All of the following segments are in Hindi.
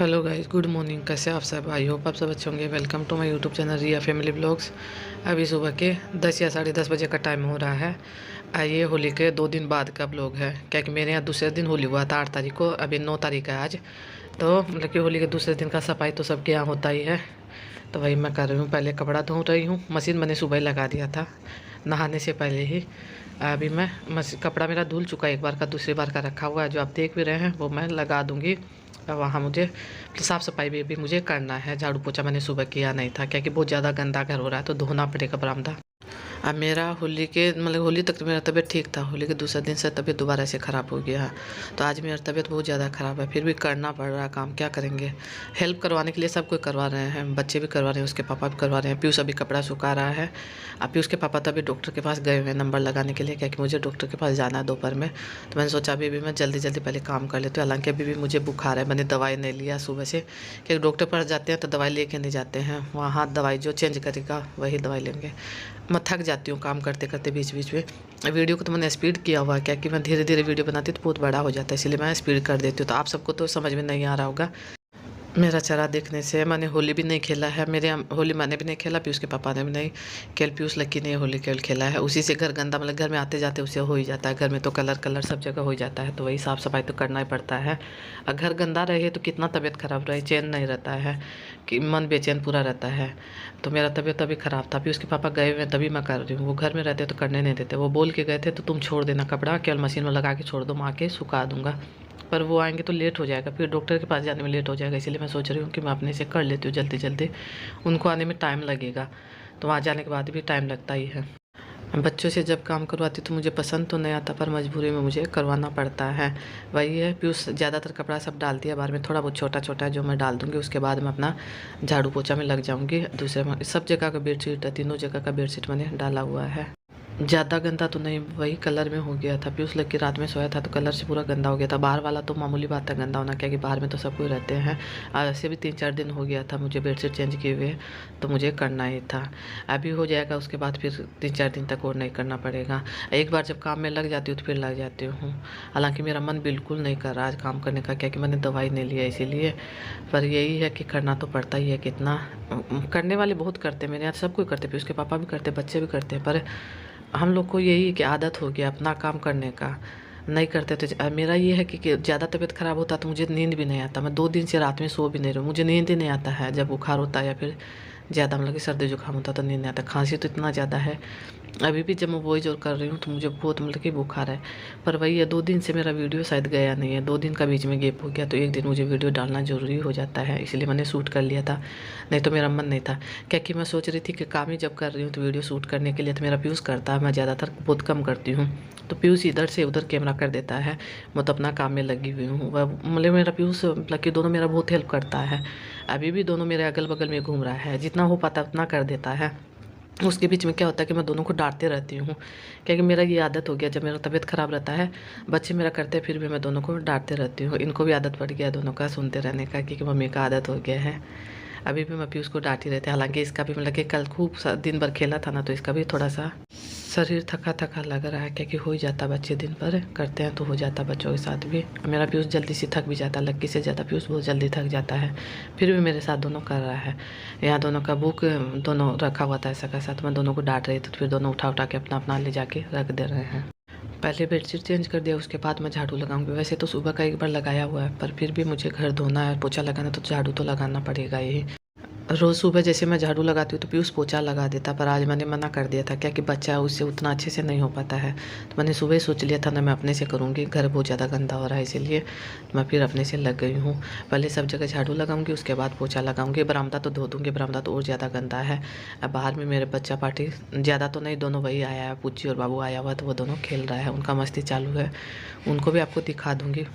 Hello guys, good morning. कैसे आप सब? आई होप आप सब अच्छे होंगे। Welcome to my YouTube channel Riya family blogs. अभी सुबह के 10 या 10:30 बजे का टाइम हो रहा है। ये होली के 2 दिन बाद का ब्लॉग है, क्या कि मेरे यहाँ दूसरे दिन होली हुआ था 8 तारीख को। अभी 9 तारीख है आज। तो मतलब कि होली के दूसरे दिन का सफाई तो सबके यहाँ होता ही है, तो वही मैं कर रही हूँ। पहले कपड़ा धो रही हूँ, मशीन मैंने सुबह ही लगा दिया था नहाने से पहले ही। अभी मैं कपड़ा मेरा धुल चुका है, एक बार का दूसरी बार का रखा हुआ है, जो आप देख भी रहे हैं वो मैं लगा दूँगी। वहाँ मुझे साफ़ सफाई भी मुझे करना है। झाड़ू पोछा मैंने सुबह किया नहीं था, क्योंकि बहुत ज़्यादा गंदा घर हो रहा है, तो धोना पड़ेगा बरामदा। अब मेरा होली के मतलब होली तक तो मेरा तबीयत ठीक था, होली के दूसरे दिन से तबीयत दोबारा से ख़राब हो गया। तो आज मेरा तबीयत बहुत ज़्यादा ख़राब है, फिर भी करना पड़ रहा है काम, क्या करेंगे। हेल्प करवाने के लिए सब कोई करवा रहे हैं, बच्चे भी करवा रहे हैं, उसके पापा भी करवा रहे हैं। पीयूष अभी कपड़ा सुखा रहा है। अब पीयूष के पापा तो अभी डॉक्टर के पास गए हुए हैं नंबर लगाने के लिए, क्योंकि मुझे डॉक्टर के पास जाना है दोपहर में। तो मैंने सोचा अभी मैं जल्दी पहले काम कर लेती हूँ। हालांकि अभी भी मुझे बुखार है, मैंने दवाई नहीं लिया सुबह से, क्योंकि डॉक्टर पास जाते हैं तो दवाई लेके नहीं जाते हैं। वहाँ दवाई जो चेंज करेगा वही दवाई लेंगे। मैं थक जाती हूँ काम करते करते बीच बीच में। वीडियो को तो मैंने स्पीड किया हुआ है, क्या कि मैं धीरे धीरे वीडियो बनाती तो बहुत बड़ा हो जाता है, इसलिए मैं स्पीड कर देती हूँ। तो आप सबको तो समझ में नहीं आ रहा होगा मेरा चेहरा देखने से। मैंने होली भी नहीं खेला है, मेरे होली मैंने भी नहीं खेला, पीयूष के पापा ने भी नहीं। केवल पीयूष लक्की ने होली केवल खेला है। उसी से घर गंदा, मतलब घर में आते जाते उसे हो ही जाता है। घर में तो कलर सब जगह हो जाता है, तो वही साफ़ सफाई तो करना ही पड़ता है। और घर गंदा रहे तो कितना तबीयत खराब रहे, चैन नहीं रहता है, कि मन बेचैन पूरा रहता है। तो मेरा तबीयत अभी ख़राब था, पीयूष के पापा गए हुए तभी मैं कर रही हूँ। वो घर में रहते तो करने नहीं देते, वो बोल के गए थे तो तुम छोड़ देना कपड़ा, केवल मशीन में लगा के छोड़ दो, मैं आके सुखा दूँगा। पर वो आएंगे तो लेट हो जाएगा, फिर डॉक्टर के पास जाने में लेट हो जाएगा, इसलिए मैं सोच रही हूँ कि मैं अपने से कर लेती हूँ जल्दी जल्दी। उनको आने में टाइम लगेगा, तो वहाँ जाने के बाद भी टाइम लगता ही है। बच्चों से जब काम करवाती तो मुझे पसंद तो नहीं आता, पर मजबूरी में मुझे करवाना पड़ता है। वही है, पीयूष ज़्यादातर कपड़ा सब डाल दिया, बाहर में थोड़ा बहुत छोटा छोटा है जो मैं डाल दूँगी। उसके बाद मैं अपना झाड़ू पोछा में लग जाऊँगी। दूसरे में सब जगह का बेडशीट है, तीनों जगह का बेडशीट मैंने डाला हुआ है। ज़्यादा गंदा तो नहीं, वही कलर में हो गया था। पीयूष लग के रात में सोया था तो कलर से पूरा गंदा हो गया था। बाहर वाला तो मामूली बात है गंदा होना, क्योंकि बाहर में तो सब कोई रहते हैं। ऐसे भी 3-4 दिन हो गया था मुझे बेडशीट चेंज किए हुए, तो मुझे करना ही था। अभी हो जाएगा, उसके बाद फिर 3-4 दिन तक और नहीं करना पड़ेगा। एक बार जब काम में लग जाती हूँ तो फिर लग जाती हूँ। हालांकि मेरा मन बिल्कुल नहीं कर रहा आज काम करने का, क्योंकि मैंने दवाई नहीं लिया इसीलिए। पर यही है कि करना तो पड़ता ही है। कितना करने वाले बहुत करते हैं, मेरे यहाँ सब कोई करते, फिर उसके पापा भी करते, बच्चे भी करते हैं। पर हम लोग को यही कि आदत हो गया अपना काम करने का, नहीं करते तो। मेरा ये है कि ज़्यादा तबीयत ख़राब होता तो मुझे नींद भी नहीं आता। मैं 2 दिन से रात में सो भी नहीं रही हूँ, मुझे नींद ही नहीं आता है। जब बुखार होता है या फिर ज़्यादा मतलब कि सर्दी जुकाम होता तो नींद नहीं आता। खांसी तो इतना ज़्यादा है, अभी भी जब मैं वही जो कर रही हूँ तो मुझे बहुत मतलब कि बुखार है। पर वही है, 2 दिन से मेरा वीडियो शायद गया नहीं है, 2 दिन का बीच में गैप हो गया, तो एक दिन मुझे वीडियो डालना ज़रूरी हो जाता है, इसलिए मैंने शूट कर लिया था। नहीं तो मेरा मन नहीं था, क्योंकि मैं सोच रही थी कि काम ही जब कर रही हूँ तो वीडियो शूट करने के लिए तो मेरा पीयूष करता है, मैं ज़्यादातर बहुत कम करती हूँ। तो पीयूष इधर से उधर कैमरा कर देता है, मैं तो अपना काम में लगी हुई हूँ। वह मतलब मेरा पीयूष मतलब कि दोनों मेरा बहुत हेल्प करता है। अभी भी दोनों मेरे अगल बगल में घूम रहा है, जितना हो पाता उतना कर देता है। उसके बीच में क्या होता है कि मैं दोनों को डांटते रहती हूँ, क्योंकि मेरा ये आदत हो गया, जब मेरा तबीयत ख़राब रहता है बच्चे मेरा करते हैं, फिर भी मैं दोनों को डांटते रहती हूँ। इनको भी आदत पड़ गया है दोनों का सुनते रहने का, क्योंकि मम्मी का आदत हो गया है। अभी भी मैं पीयूष को डांट ही रहते, हालांकि इसका भी मतलब कि कल खूब दिन भर खेला था ना, तो इसका भी थोड़ा सा शरीर थका थका लग रहा है, क्योंकि हो ही जाता बच्चे दिन भर करते हैं तो हो जाता बच्चों के साथ भी। मेरा पीयूष जल्दी से थक भी जाता, लक्की से ज़्यादा पीयूष बहुत जल्दी थक जाता है, फिर भी मेरे साथ दोनों कर रहा है। यहाँ दोनों का बुक दोनों रखा हुआ था ऐसा कैसा, तो मैं दोनों को डांट रही थी, तो फिर दोनों उठा उठा के अपना अपना ले जाके रख दे रहे हैं। पहले बेडशीट चेंज कर दिया, उसके बाद मैं झाड़ू लगाऊंगी। वैसे तो सुबह का एक बार लगाया हुआ है, पर फिर भी मुझे घर धोना है, पोछा लगाना, तो झाड़ू तो लगाना पड़ेगा ही। रोज़ सुबह जैसे मैं झाड़ू लगाती हूँ तो पीयूष पोछा लगा देता, पर आज मैंने मना कर दिया था, क्या कि बच्चा उससे उतना अच्छे से नहीं हो पाता है। तो मैंने सुबह ही सोच लिया था ना, मैं अपने से करूँगी, घर बहुत ज़्यादा गंदा हो रहा है, इसीलिए मैं फिर अपने से लग गई हूँ। पहले सब जगह झाड़ू लगाऊंगी, उसके बाद पोछा लगाऊंगी। बरामदा तो धो दूँगी, बरामदा तो और ज़्यादा गंदा है। अब बाहर में मेरे बच्चा पार्टी ज़्यादा तो नहीं, दोनों वही आया है, पुच्ची और बाबू आया हुआ, तो वो दोनों खेल रहा है, उनका मस्ती चालू है, उनको भी आपको दिखा दूँगी।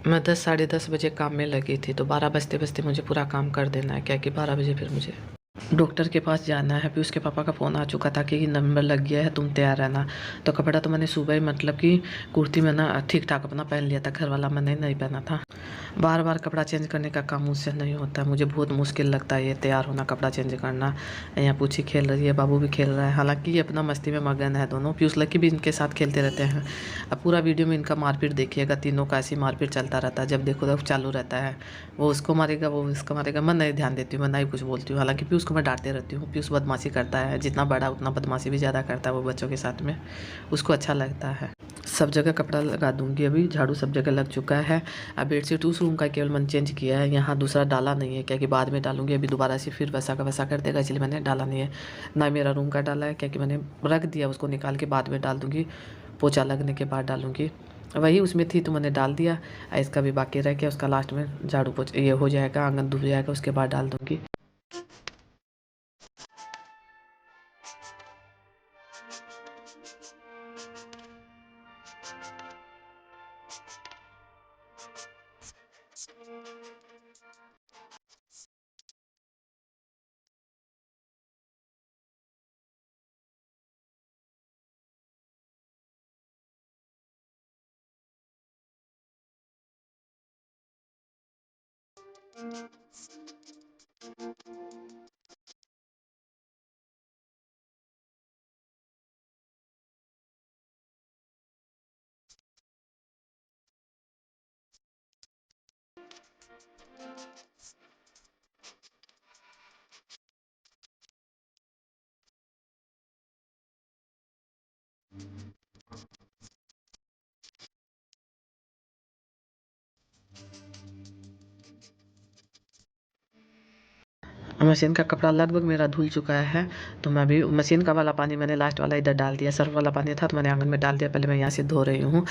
मैं 10 साढ़े 10 बजे काम में लगी थी, तो 12 बजते बजते मुझे पूरा काम कर देना है, क्या कि 12 बजे फिर मुझे डॉक्टर के पास जाना है। फिर उसके पापा का फ़ोन आ चुका था कि नंबर लग गया है, तुम तैयार रहना। तो कपड़ा तो मैंने सुबह ही मतलब कि कुर्ती में ना ठीक ठाक अपना पहन लिया था, घर वाला मैंने नहीं पहना था। बार बार कपड़ा चेंज करने का काम मुझसे नहीं होता, मुझे बहुत मुश्किल लगता है ये तैयार होना, कपड़ा चेंज करना। यहाँ पूछी खेल रही है, बाबू भी खेल रहा है, हालांकि ये अपना मस्ती में मगन है दोनों। पीयूष लकी भी इनके साथ खेलते रहते हैं। अब पूरा वीडियो में इनका मारपीट देखिएगा, तीनों का ऐसी मारपीट चलता रहता है, जब देखो तब चालू रहता है। वो उसको मारेगा, वो इसको मारेगा, मैं नहीं ध्यान देती हूँ, मैं नहीं कुछ बोलती हूँ। हालांकि पीयूष को मैं डांटते रहती हूँ, पीयूष बदमाशी करता है, जितना बड़ा उतना बदमाशी भी ज़्यादा करता है वो बच्चों के साथ में, उसको अच्छा लगता है। सब जगह कपड़ा लगा दूंगी, अभी झाड़ू सब जगह लग चुका है। अब बेडशीट उस रूम का केवल मैंने चेंज किया है, यहाँ दूसरा डाला नहीं है, क्या कि बाद में डालूंगी, अभी दोबारा से फिर वैसा का वैसा कर देगा, इसलिए मैंने डाला नहीं है। ना मेरा रूम का डाला है, क्या कि मैंने रख दिया, उसको निकाल के बाद में डाल दूँगी, पोछा लगने के बाद डालूँगी। वही उसमें थी तो मैंने डाल दिया। इसका भी बाकी रह गया, उसका लास्ट में झाड़ू पोछा ये हो जाएगा, आंगन धुल जाएगा, उसके बाद डाल दूँगी। मशीन का कपड़ा लगभग मेरा धुल चुका है, तो मैं अभी मशीन का वाला पानी मैंने लास्ट वाला इधर डाल दिया, सर्फ वाला पानी था तो मैंने आंगन में डाल दिया। पहले मैं यहाँ से धो रही हूँ।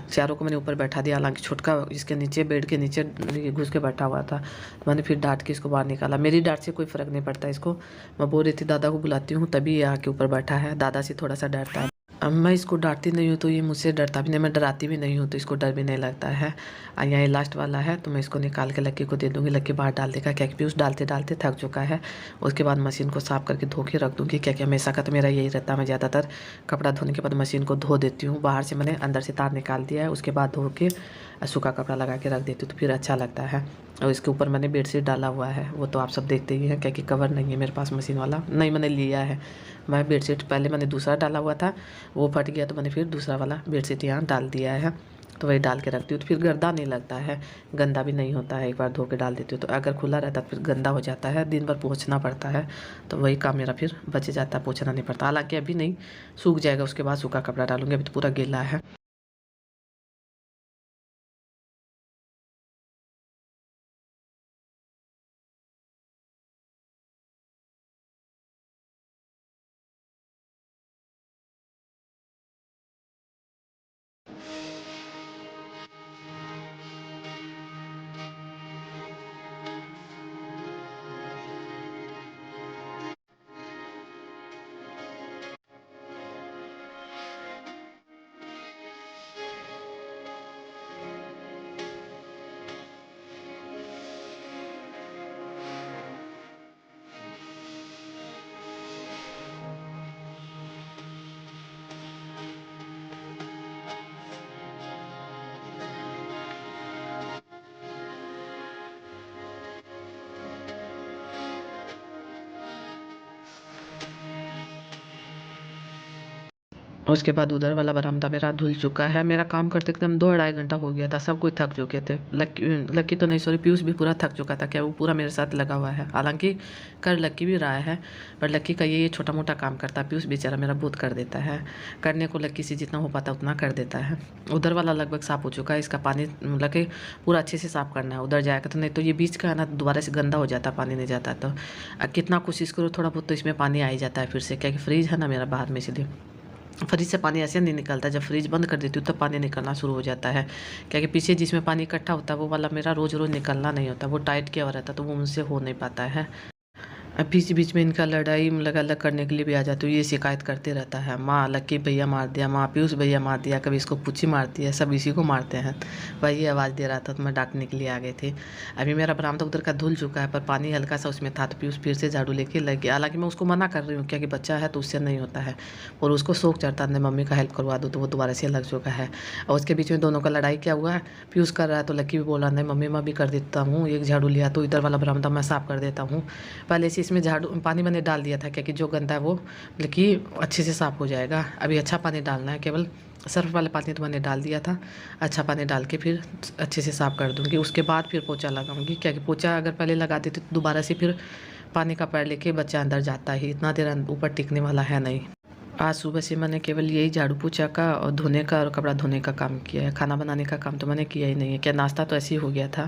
चारों को मैंने ऊपर बैठा दिया, हालांकि छोटका इसके नीचे बेड के नीचे घुस के बैठा हुआ था, तो मैंने फिर डांट के इसको बाहर निकाला। मेरी डांट से कोई फ़र्क नहीं पड़ता इसको। मैं बोल रही थी दादा को बुलाती हूँ, तभी ये आके ऊपर बैठा है, दादा से थोड़ा सा डरता है। अब मैं इसको डांटती नहीं हूँ तो ये मुझसे डरता भी नहीं, मैं डराती भी नहीं हूँ तो इसको डर भी नहीं लगता है। और यहाँ लास्ट वाला है तो मैं इसको निकाल के लक्की को दे दूँगी, लक्की बाहर डाल देगा, क्या कि पीयूष डालते डालते थक चुका है। उसके बाद मशीन को साफ़ करके धो के रख दूँगी, क्या कि हमेशा का तो मेरा यही रहता है, मैं ज़्यादातर कपड़ा धोने के बाद मशीन को धो देती हूँ। बाहर से मैंने अंदर से तार निकाल दिया है, उसके बाद धो के सूखा कपड़ा लगा के रख देती हूँ तो फिर अच्छा लगता है। और इसके ऊपर मैंने बेडशीट डाला हुआ है, वो तो आप सब देखते ही हैं, क्या कि कवर नहीं है मेरे पास मशीन वाला, नहीं मैंने लिया है। मैं बेडशीट पहले मैंने दूसरा डाला हुआ था, वो फट गया तो मैंने फिर दूसरा वाला बेडशीट यहाँ डाल दिया है, तो वही डाल के रखती हूँ तो फिर गंदा नहीं लगता है, गंदा भी नहीं होता है। एक बार धो के डाल देती हूँ तो अगर खुला रहता तो फिर गंदा हो जाता है, दिन भर पोंछना पड़ता है, तो वही काम मेरा फिर बच जाता है, पोंछना नहीं पड़ता। हालांकि अभी नहीं, सूख जाएगा उसके बाद सूखा कपड़ा डालूंगी, अभी तो पूरा गीला है। उसके बाद उधर वाला बरामदा मेरा धुल चुका है, मेरा काम करते एकदम 2 ढाई घंटा हो गया था, सब कोई थक चुके थे। लक्की लक्की तो नहीं, सॉरी, पीयूष भी पूरा थक चुका था, क्या वो पूरा मेरे साथ लगा हुआ है। हालांकि कर लक्की भी रहा है, पर लक्की का ये छोटा मोटा काम करता है, पीयूष बेचारा मेरा बहुत कर देता है, करने को लक्की से जितना हो पाता उतना कर देता है। उधर वाला लगभग साफ़ हो चुका है, इसका पानी मतलब कि पूरा अच्छे से साफ़ करना है, उधर जाएगा तो, नहीं तो ये बीच का है ना दोबारा से गंदा हो जाता है, पानी नहीं जाता। तो कितना कोशिश करो थोड़ा बहुत तो इसमें पानी आ ही जाता है फिर से, क्या कि फ्रीज है ना मेरा बाहर में, इसलिए फ्रिज से पानी ऐसे नहीं निकलता, जब फ्रिज बंद कर देती हूँ तब पानी निकलना शुरू हो जाता है, क्या कि पीछे जिसमें पानी इकट्ठा होता है वो वाला मेरा रोज़ रोज़ निकलना नहीं होता, वो टाइट किया हुआ रहता है तो वो मुझसे हो नहीं पाता है। अब बीच बीच में इनका लड़ाई अलग अलग करने के लिए भी आ जाती हूँ। ये शिकायत करते रहता है, माँ लक्की भैया मार दिया, माँ पीयूष भैया मार दिया, कभी इसको पूछी मारती है, सब इसी को मारते हैं। वही आवाज़ दे रहा था तो मैं डांटने के लिए आ गई थी। अभी मेरा बरामदा उधर का धुल चुका है, पर पानी हल्का सा उसमें था, तो पीयूष फिर से झाड़ू लेके लग गया। हालांकि मैं उसको मना कर रही हूँ क्योंकि बच्चा है तो उससे नहीं होता है, और उसको शौक चढ़ता है मम्मी का हेल्प करवा दो, तो वो दोबारा से लग चुका है। और उसके बीच में दोनों का लड़ाई क्या हुआ है, पीयूष कर रहा है तो लक्की भी बोल रहा नहीं मम्मी मैं भी कर देता हूँ, एक झाड़ू लिया तो इधर वाला बरामदा मैं साफ़ कर देता हूँ। पहले से इसमें झाड़ू पानी मैंने डाल दिया था क्योंकि जो गंदा है वो मतलब कि अच्छे से साफ़ हो जाएगा। अभी अच्छा पानी डालना है, केवल सर्फ वाला पानी तो मैंने डाल दिया था, अच्छा पानी डाल के फिर अच्छे से साफ़ कर दूँगी। उसके बाद फिर पोछा लगाऊंगी, क्योंकि पोछा अगर पहले लगा देती तो दोबारा से फिर पानी का पैर लेके बच्चा अंदर जाता ही, इतना देर ऊपर टिकने वाला है नहीं। आज सुबह से मैंने केवल यही झाड़ू पोछा का और धोने का और कपड़ा धोने का काम किया है। खाना बनाने का काम तो मैंने किया ही नहीं है। क्या नाश्ता तो ऐसे ही हो गया था,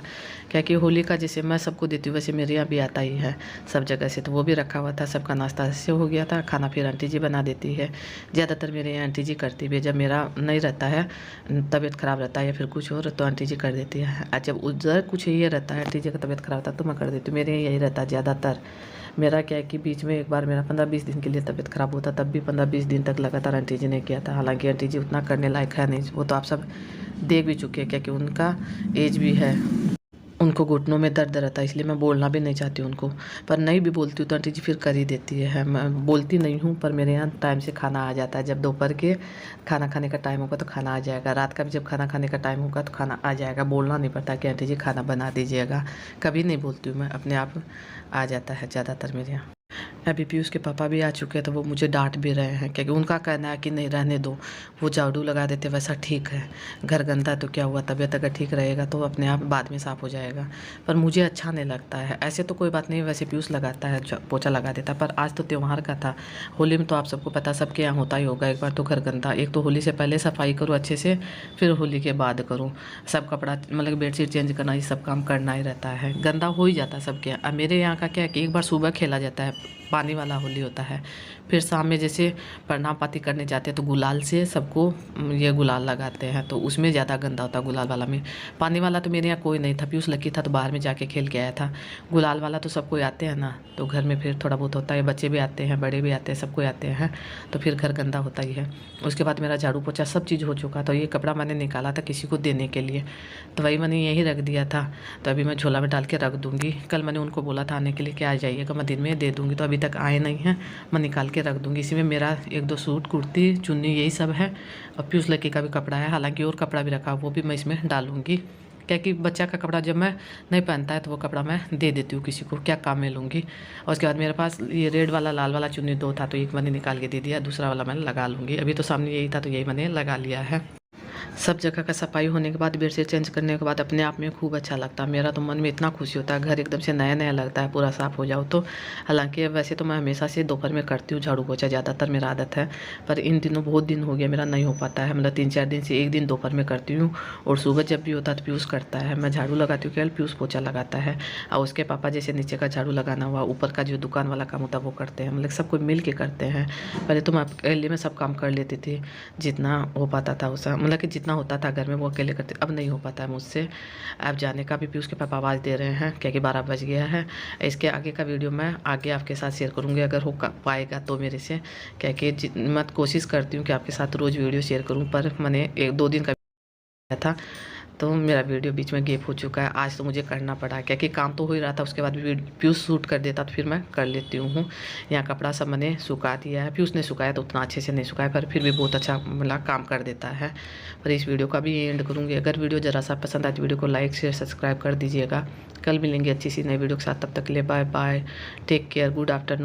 क्योंकि होली का जैसे मैं सबको देती हूँ वैसे मेरे यहाँ भी आता ही है सब जगह से, तो वो भी रखा हुआ था, सबका नाश्ता ऐसे हो गया था। खाना फिर आंटी जी बना देती है, ज़्यादातर मेरे यहाँ आंटी जी करती भी है। जब मेरा नहीं रहता है, तबीयत ख़राब रहता है या फिर कुछ और, तो आंटी जी कर देती है। और जब उधर कुछ ये रहता है, आंटी जी का तबीयत ख़राब होता है तो मैं कर देती हूँ। मेरे यहाँ यही रहता है ज़्यादातर। मेरा क्या है कि बीच में एक बार मेरा 15-20 दिन के लिए तबीयत ख़राब होता, तब भी 15-20 दिन तक लगातार आंटी जी ने किया था। हालांकि आंटी जी उतना करने लायक है नहीं, वो तो आप सब देख भी चुके हैं क्योंकि उनका एज भी है, उनको घुटनों में दर्द रहता है, इसलिए मैं बोलना भी नहीं चाहती उनको। पर नहीं भी बोलती हूँ तो आंटी जी फिर कर ही देती है। मैं बोलती नहीं हूँ, पर मेरे यहाँ टाइम से खाना आ जाता है। जब दोपहर के खाना खाने का टाइम होगा तो खाना आ जाएगा, रात का भी जब खाना खाने का टाइम होगा तो खाना आ जाएगा। बोलना नहीं पड़ता कि आंटी जी खाना बना दीजिएगा, कभी नहीं बोलती हूँ मैं, अपने आप आ जाता है ज़्यादातर मेरे यहाँ। अभी पीयूष के पापा भी आ चुके हैं तो वो मुझे डांट भी रहे हैं क्योंकि उनका कहना है कि नहीं रहने दो, वो झाड़ू लगा देते वैसा ठीक है, घर गंदा तो क्या हुआ, तबीयत अगर ठीक रहेगा तो अपने आप बाद में साफ़ हो जाएगा। पर मुझे अच्छा नहीं लगता है। ऐसे तो कोई बात नहीं, वैसे पीयूष लगाता है, पोछा लगा देता, पर आज तो त्यौहार का था। होली में तो आप सबको पता, सबके यहाँ होता ही होगा, एक बार तो घर गंदा, एक तो होली से पहले सफाई करो अच्छे से, फिर होली के बाद करो। सब कपड़ा मतलब बेडशीट चेंज करना, ये सब काम करना ही रहता है, गंदा हो ही जाता है सबके यहाँ। अब मेरे यहाँ का क्या है कि एक बार सुबह खेला जाता है, पानी वाला होली होता है, फिर शाम में जैसे प्रणाम पाती करने जाते हैं तो गुलाल से सबको ये गुलाल लगाते हैं, तो उसमें ज़्यादा गंदा होता है गुलाल वाला में। पानी वाला तो मेरे यहाँ कोई नहीं था, पीयूष लकी था तो बाहर में जाके खेल के आया था। गुलाल वाला तो सबको आते हैं ना, तो घर में फिर थोड़ा बहुत होता है, बच्चे भी आते हैं, बड़े भी आते हैं, सबको आते हैं, तो फिर घर गंदा होता ही है। उसके बाद मेरा झाड़ू पोछा सब चीज़ हो चुका, तो ये कपड़ा मैंने निकाला था किसी को देने के लिए, तो वही मैंने यहीं रख दिया था। तो अभी मैं झोला में डाल के रख दूँगी। कल मैंने उनको बोला था आने के लिए कि आ जाइएगा, मैं दिन में दे दूँगी, तो अभी तक आए नहीं हैं, मैं निकाल के रख दूँगी। इसी में मेरा 1-2 सूट, कुर्ती, चुन्नी यही सब है, और पीयूष लकी का भी कपड़ा है। हालांकि और कपड़ा भी रखा, वो भी मैं इसमें डालूँगी, क्योंकि बच्चा का कपड़ा जब मैं नहीं पहनता है तो वो कपड़ा मैं दे देती हूँ किसी को, क्या काम में लूँगी। और उसके बाद मेरे पास ये रेड वाला लाल वाला चुन्नी 2 था, तो एक मैंने निकाल के दे दिया, दूसरा वाला मैं लगा लूँगी। अभी तो सामने यही था तो यही मैंने लगा लिया है। सब जगह का सफाई होने के बाद, बेडशीट चेंज करने के बाद अपने आप में खूब अच्छा लगता है। मेरा तो मन में इतना खुशी होता है, घर एकदम से नया नया लगता है, पूरा साफ़ हो जाओ तो। हालांकि वैसे तो मैं हमेशा से दोपहर में करती हूँ झाड़ू पोछा, ज़्यादातर मेरा आदत है, पर इन दिनों बहुत दिन हो गया मेरा नहीं हो पाता है, मतलब 3-4 दिन से एक दिन दोपहर में करती हूँ, और सुबह जब भी होता है तो पीयूष करता है। मैं झाड़ू लगाती हूँ केवल, पीयूष पोछा लगाता है, और उसके पापा जैसे नीचे का झाड़ू लगाना हुआ, ऊपर का जो दुकान वाला काम होता है वो करते हैं, मतलब सब कोई मिल के करते हैं। पहले तो मैं अकेले में सब काम कर लेती थी, जितना हो पाता था उस मतलब कि जितना होता था घर में वो अकेले करते, अब नहीं हो पाता है मुझसे। अब जाने का भी पीयूष के पापा आवाज़ दे रहे हैं क्योंकि 12 बज गया है। इसके आगे का वीडियो मैं आगे आपके साथ शेयर करूँगी, अगर हो पाएगा तो मेरे से, क्योंकि मैं कोशिश करती हूँ कि आपके साथ रोज़ वीडियो शेयर करूँ, पर मैंने 1-2 दिन का था तो मेरा वीडियो बीच में गैप हो चुका है। आज तो मुझे करना पड़ा क्योंकि काम तो हो ही रहा था, उसके बाद भी पीयूष शूट कर देता तो फिर मैं कर लेती हूँ। यहाँ कपड़ा सब मैंने सुखा दिया है, पीयूष ने सुखाया तो उतना अच्छे से नहीं सुखाया, पर फिर भी बहुत अच्छा मतलब काम कर देता है। पर इस वीडियो का भी एंड करूँगी। अगर वीडियो ज़रा सा पसंद आए तो वीडियो को लाइक शेयर सब्सक्राइब कर दीजिएगा। कल मिलेंगे अच्छी सी नई वीडियो के साथ, तब तक के लिए bye bye, take care, good afternoon.